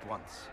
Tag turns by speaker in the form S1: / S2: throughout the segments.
S1: at once.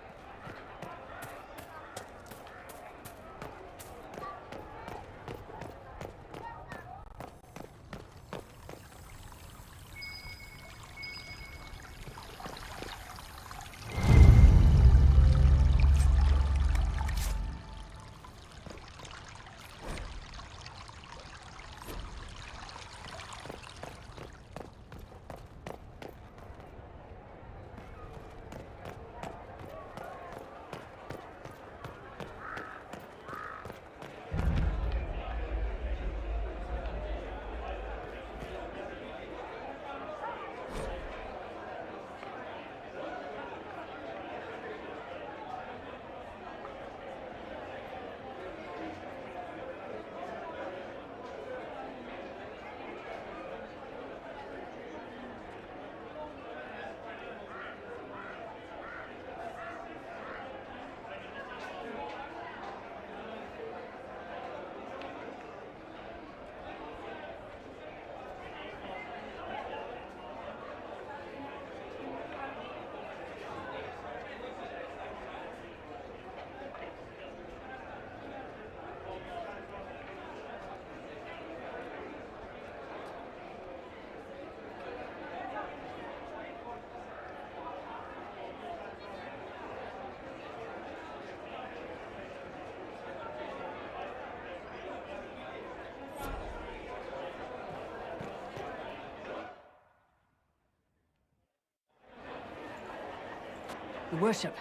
S2: Your Worship,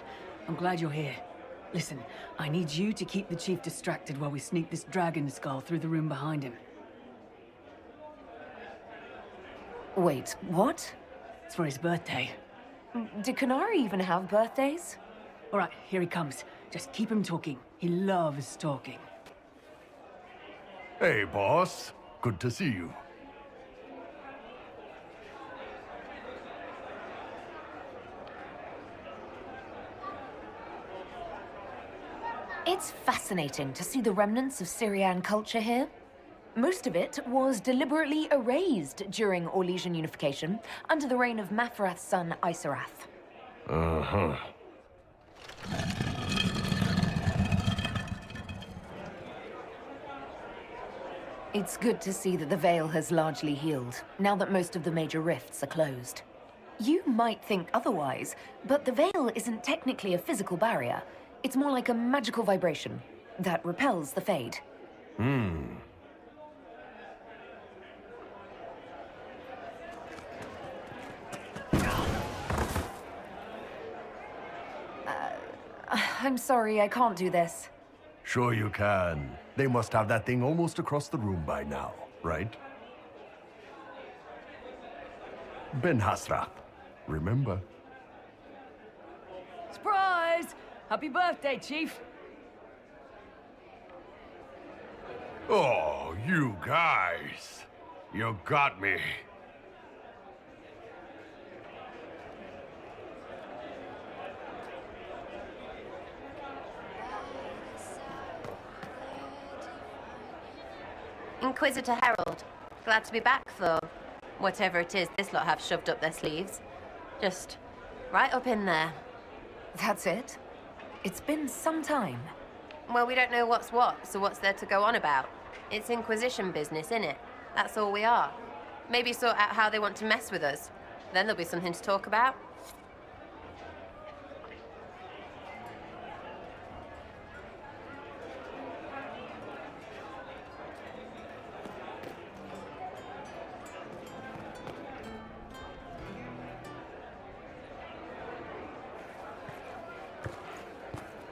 S2: I'm glad you're here. Listen, I need you to keep the Chief distracted while we sneak this dragon skull through the room behind him.
S3: Wait, what?
S2: It's for his birthday.
S3: Do Qunari even have birthdays?
S2: All right, here he comes. Just keep him talking. He loves talking.
S4: Hey, boss. Good to see you.
S3: It's fascinating to see the remnants of Syrian culture here. Most of it was deliberately erased during Orlesian unification under the reign of Mafarath's son, Isarath.
S4: Uh-huh.
S3: It's good to see that the Veil has largely healed, now that most of the major rifts are closed. You might think otherwise, but the Veil isn't technically a physical barrier. It's more like a magical vibration that repels the Fade. I'm sorry, I can't do this.
S4: Sure you can. They must have that thing almost across the room by now, right? Ben Hasrath, remember?
S2: Surprise! Happy birthday, Chief!
S4: Oh, you guys. You got me.
S5: Inquisitor Herald, glad to be back for whatever it is this lot have shoved up their sleeves. Just right up in there.
S3: That's it? It's been some time.
S5: Well, we don't know what's what, so what's there to go on about? It's Inquisition business, innit? That's all we are. Maybe sort out how they want to mess with us. Then there'll be something to talk about.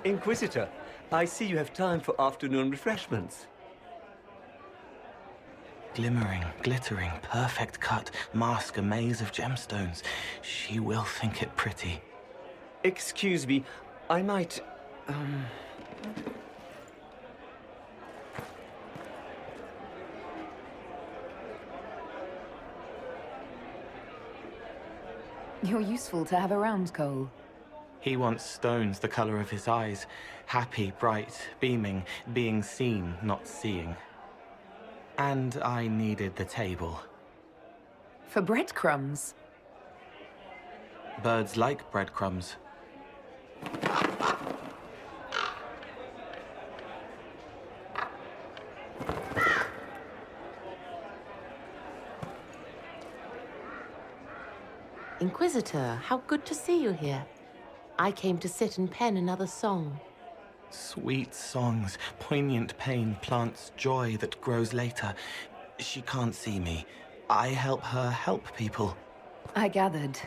S6: Inquisitor, I see you have time for afternoon refreshments.
S7: Glimmering, glittering, perfect cut, mask a maze of gemstones. She will think it pretty.
S6: Excuse me, I might...
S3: You're useful to have around, Cole.
S7: He wants stones the color of his eyes. Happy, bright, beaming, being seen, not seeing. And I needed the table.
S3: For breadcrumbs?
S7: Birds like breadcrumbs.
S1: Inquisitor, how good to see you here. I came to sit and pen another song.
S7: Sweet songs, poignant pain plants joy that grows later. She can't see me. I help her help people.
S3: I gathered.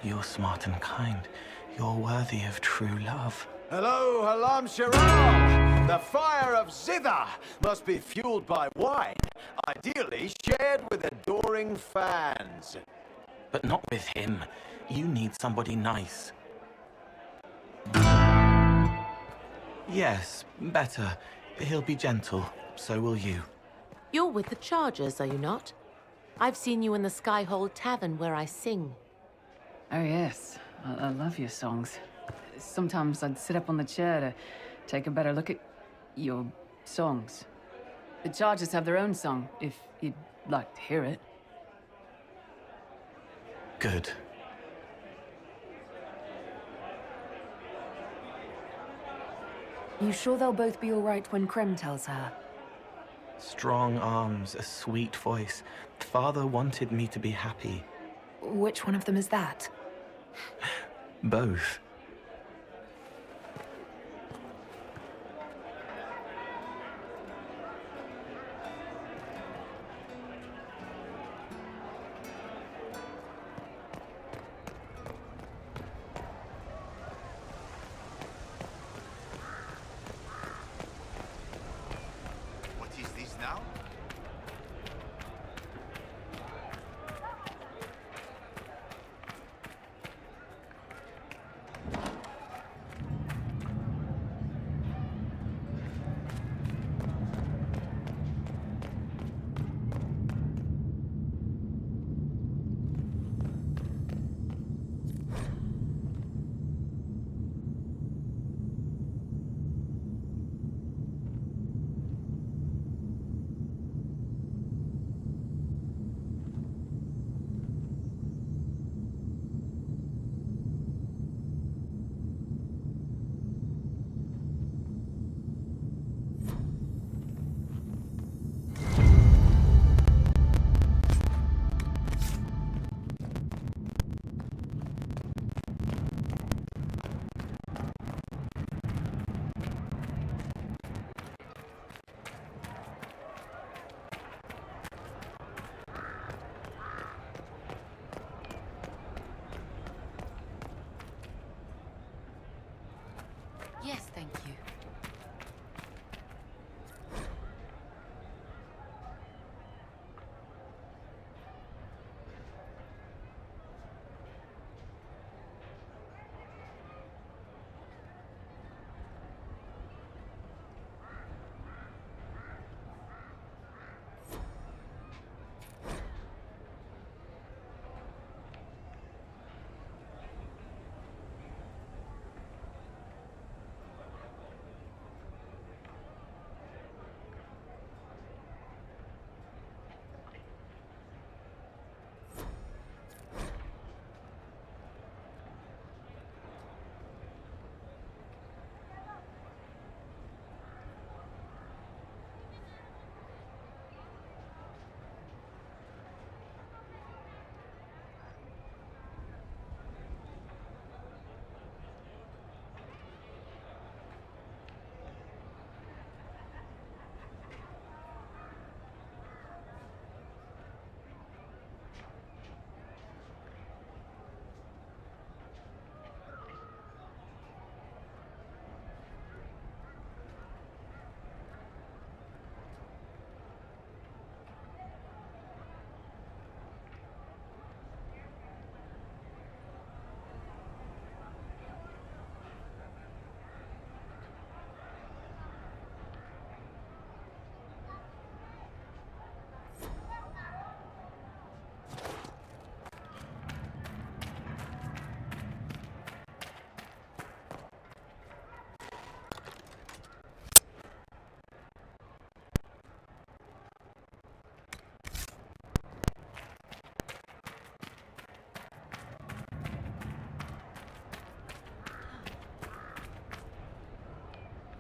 S7: You're smart and kind. You're worthy of true love.
S8: Hello, Halam Sharam! The fire of Zither must be fueled by wine, ideally shared with adoring fans.
S7: But not with him. You need somebody nice. Yes, better. He'll be gentle. So will you.
S1: You're with the Chargers, are you not? I've seen you in the Skyhold Tavern where I sing.
S2: Oh, yes. I love your songs. Sometimes I'd sit up on the chair to take a better look at your songs. The Chargers have their own song, if you'd like to hear it.
S7: Good.
S3: You sure they'll both be all right when Krem tells her?
S7: Strong arms, a sweet voice. Father wanted me to be happy.
S3: Which one of them is that?
S7: Both.
S8: What is this now?
S3: Yes, thank you.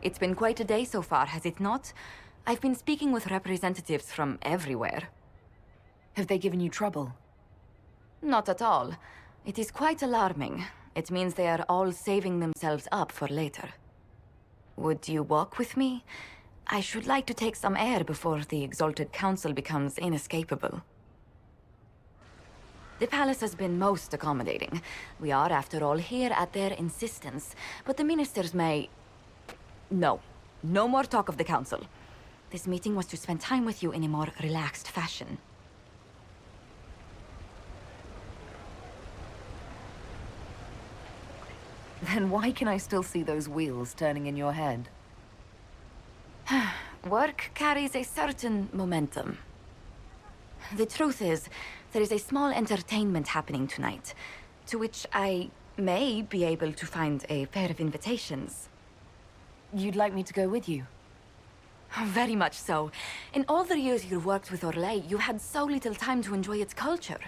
S9: It's been quite a day so far, has it not? I've been speaking with representatives from everywhere.
S3: Have they given you trouble?
S9: Not at all. It is quite alarming. It means they are all saving themselves up for later. Would you walk with me? I should like to take some air before the Exalted Council becomes inescapable. The palace has been most accommodating. We are, after all, here at their insistence. But the ministers may... No. No more talk of the council. This meeting was to spend time with you in a more relaxed fashion.
S3: Then why can I still see those wheels turning in your head?
S9: Work carries a certain momentum. The truth is, there is a small entertainment happening tonight, to which I may be able to find a pair of invitations.
S3: You'd like me to go with you?
S9: Very much so. In all the years you've worked with Orlais, you had so little time to enjoy its culture.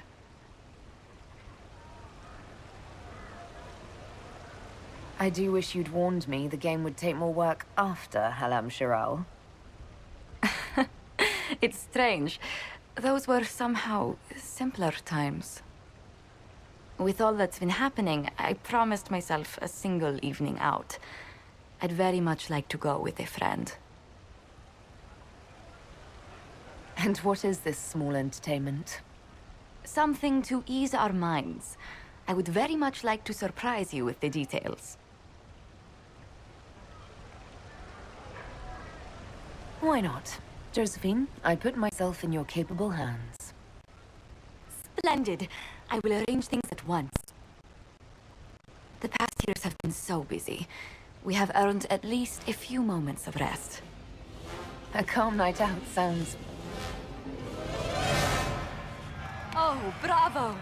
S3: I do wish you'd warned me the game would take more work after Halam Shiral.
S9: It's strange. Those were somehow simpler times. With all that's been happening, I promised myself a single evening out. I'd very much like to go with a friend.
S3: And what is this small entertainment?
S9: Something to ease our minds. I would very much like to surprise you with the details.
S3: Why not? Josephine, I put myself in your capable hands.
S9: Splendid. I will arrange things at once. The past years have been so busy. We have earned at least a few moments of rest.
S3: A calm night out sounds...
S9: Oh, bravo!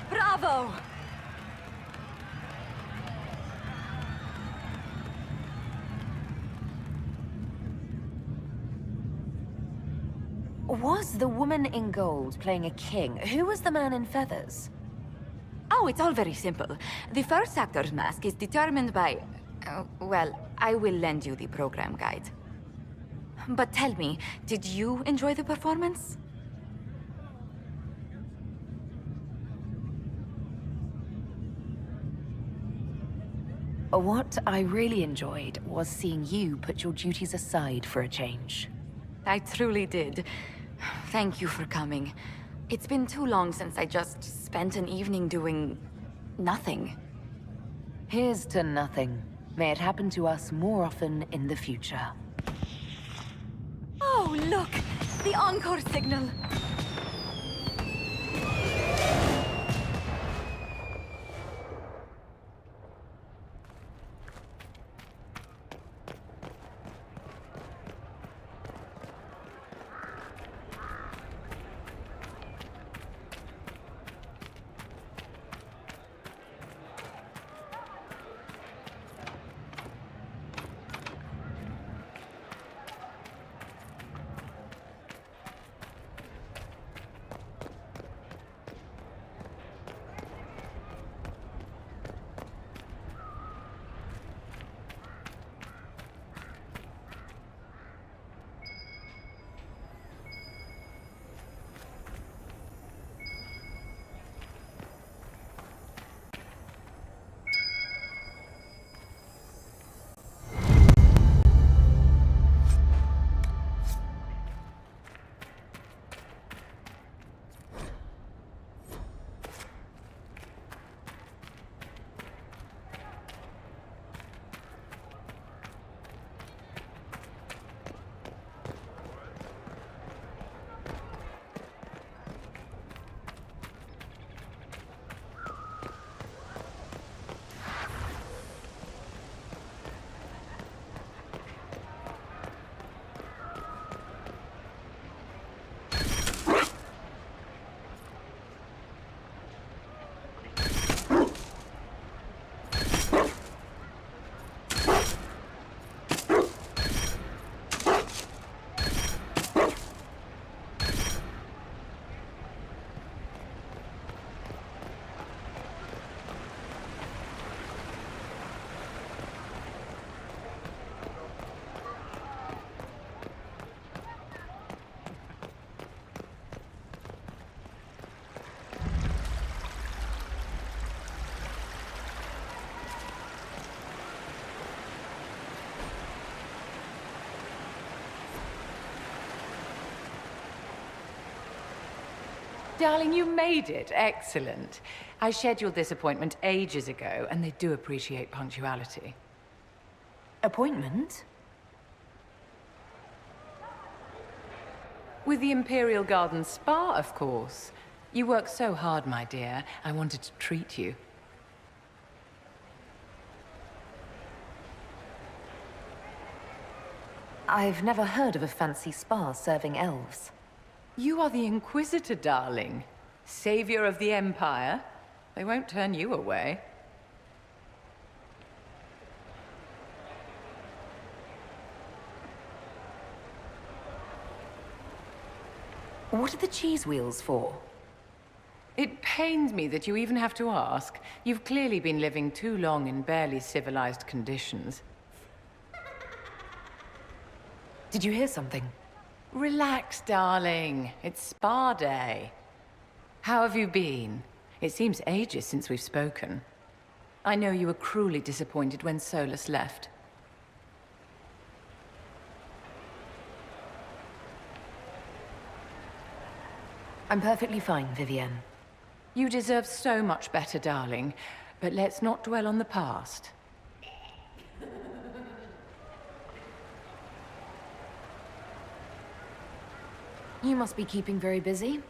S9: Bravo!
S3: Was the woman in gold playing a king? Who was the man in feathers?
S9: Oh, it's all very simple. The first actor's mask is determined by... well, I will lend you the program guide. But tell me, did you enjoy the performance?
S3: What I really enjoyed was seeing you put your duties aside for a change.
S9: I truly did. Thank you for coming. It's been too long since I just spent an evening doing... nothing.
S3: Here's to nothing. May it happen to us more often in the future.
S9: Oh, look! The encore signal!
S2: Darling, you made it. Excellent. I scheduled this appointment ages ago, and they do appreciate punctuality.
S3: Appointment?
S2: With the Imperial Garden Spa, of course. You work so hard, my dear. I wanted to treat you.
S3: I've never heard of a fancy spa serving elves.
S2: You are the Inquisitor, darling. Savior of the Empire. They won't turn you away.
S3: What are the cheese wheels for?
S2: It pains me that you even have to ask. You've clearly been living too long in barely civilized conditions.
S3: Did you hear something?
S2: Relax, darling. It's spa day. How have you been? It seems ages since we've spoken. I know you were cruelly disappointed when Solas left.
S3: I'm perfectly fine, Vivienne.
S2: You deserve so much better, darling. But let's not dwell on the past.
S3: You must be keeping very busy.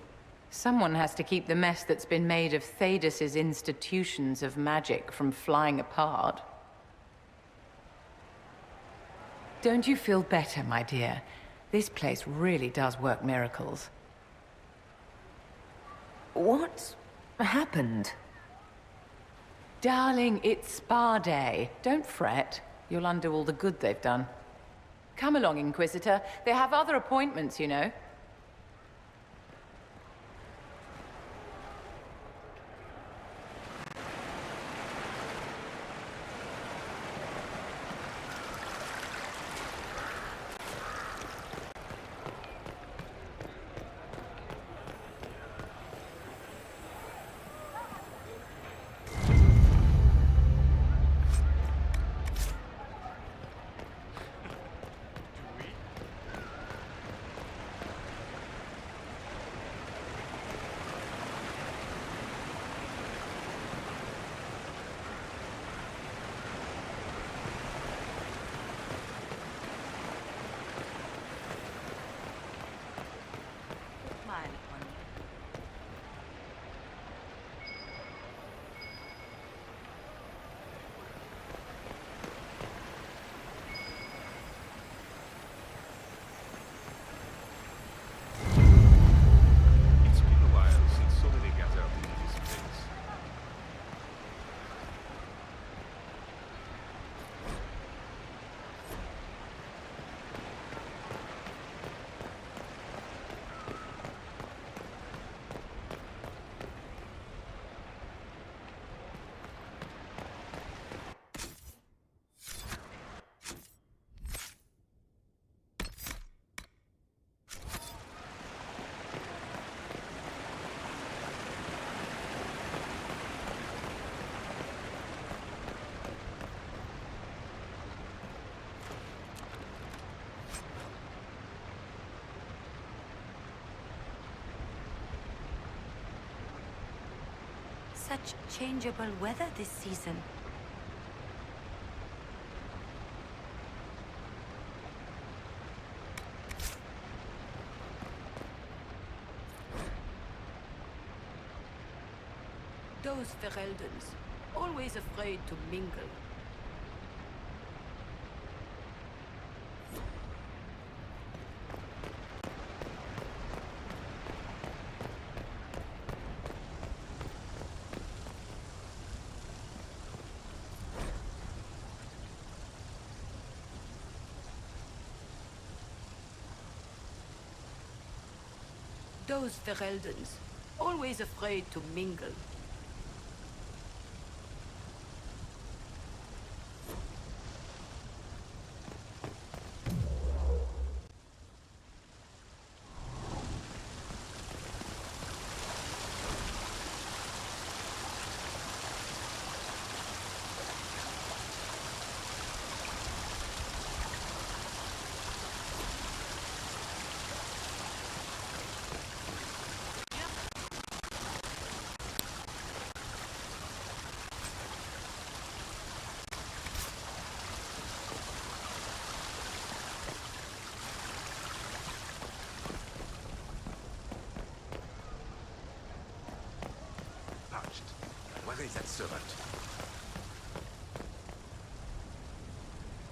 S2: Someone has to keep the mess that's been made of Thaddeus's institutions of magic from flying apart. Don't you feel better, my dear? This place really does work miracles.
S3: What happened?
S2: Darling, it's spa day. Don't fret. You'll undo all the good they've done. Come along, Inquisitor. They have other appointments, you know.
S10: Such changeable weather this season. Those Fereldans, always afraid to mingle. Those Fereldans, always afraid to mingle.
S8: Betray that servant.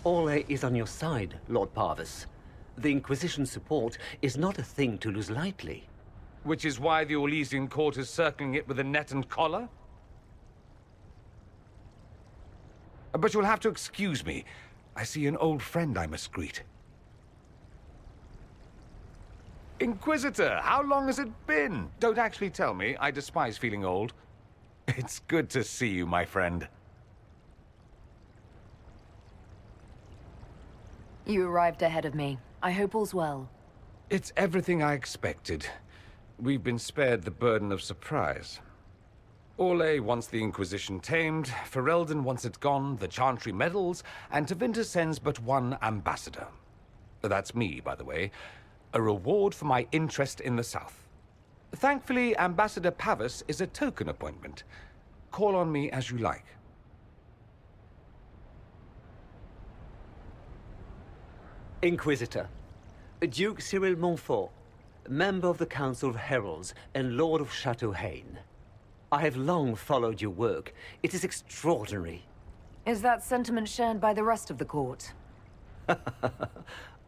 S6: Ole is on your side, Lord Parvis. The Inquisition's support is not a thing to lose lightly.
S11: Which is why the Orlesian court is circling it with a net and collar? But you'll have to excuse me. I see an old friend I must greet. Inquisitor, how long has it been? Don't actually tell me. I despise feeling old. It's good to see you, my friend.
S3: You arrived ahead of me. I hope all's well.
S11: It's everything I expected. We've been spared the burden of surprise. Orlais wants the Inquisition tamed, Ferelden wants it gone, the Chantry meddles, and Tevinter sends but one ambassador. That's me, by the way. A reward for my interest in the South. Thankfully, Ambassador Pavis is a token appointment. Call on me as you like.
S6: Inquisitor, Duke Cyril Montfort, member of the Council of Heralds and Lord of Chateau Haine. I have long followed your work. It is extraordinary.
S3: Is that sentiment shared by the rest of the court?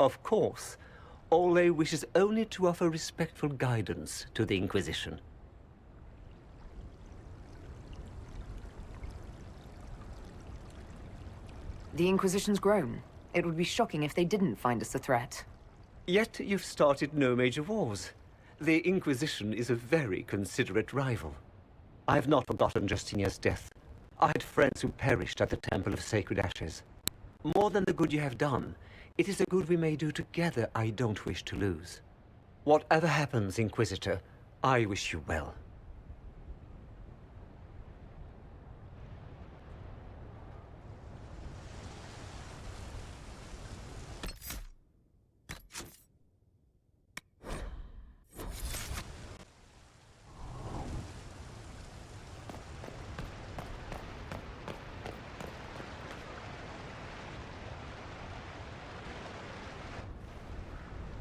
S6: Of course. Ole wishes only to offer respectful guidance to the Inquisition.
S3: The Inquisition's grown. It would be shocking if they didn't find us a threat.
S6: Yet you've started no major wars. The Inquisition is a very considerate rival. I have not forgotten Justinia's death. I had friends who perished at the Temple of Sacred Ashes. More than the good you have done, it is the good we may do together I don't wish to lose. Whatever happens, Inquisitor, I wish you well.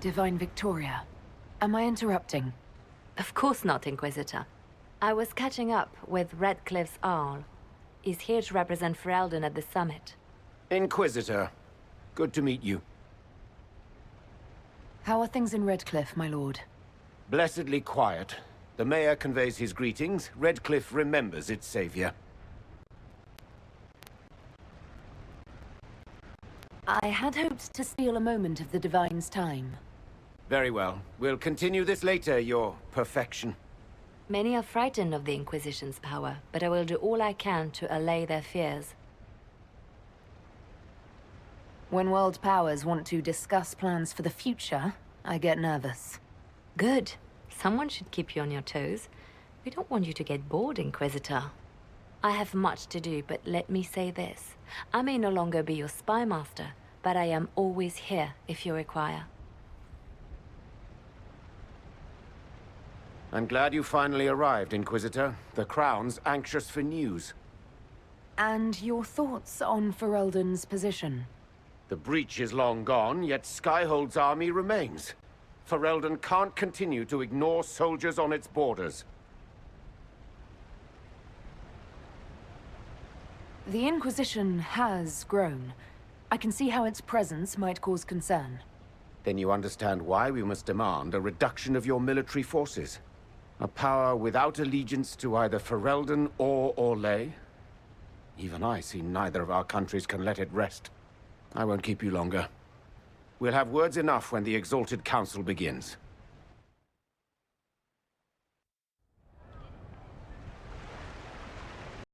S3: Divine Victoria, am I interrupting?
S12: Of course not, Inquisitor. I was catching up with Redcliffe's Arl. He's here to represent Ferelden at the summit.
S8: Inquisitor, good to meet you.
S3: How are things in Redcliffe, my lord?
S8: Blessedly quiet. The mayor conveys his greetings. Redcliffe remembers its savior.
S3: I had hoped to steal a moment of the Divine's time.
S8: Very well. We'll continue this later, your perfection.
S12: Many are frightened of the Inquisition's power, but I will do all I can to allay their fears.
S3: When world powers want to discuss plans for the future, I get nervous.
S12: Good. Someone should keep you on your toes. We don't want you to get bored, Inquisitor. I have much to do, but let me say this. I may no longer be your spy master, but I am always here if you require.
S8: I'm glad you finally arrived, Inquisitor. The Crown's anxious for news.
S3: And your thoughts on Ferelden's position?
S8: The breach is long gone, yet Skyhold's army remains. Ferelden can't continue to ignore soldiers on its borders.
S3: The Inquisition has grown. I can see how its presence might cause concern.
S8: Then you understand why we must demand a reduction of your military forces. A power without allegiance to either Ferelden or Orlais. Even I see neither of our countries can let it rest. I won't keep you longer. We'll have words enough when the Exalted Council begins.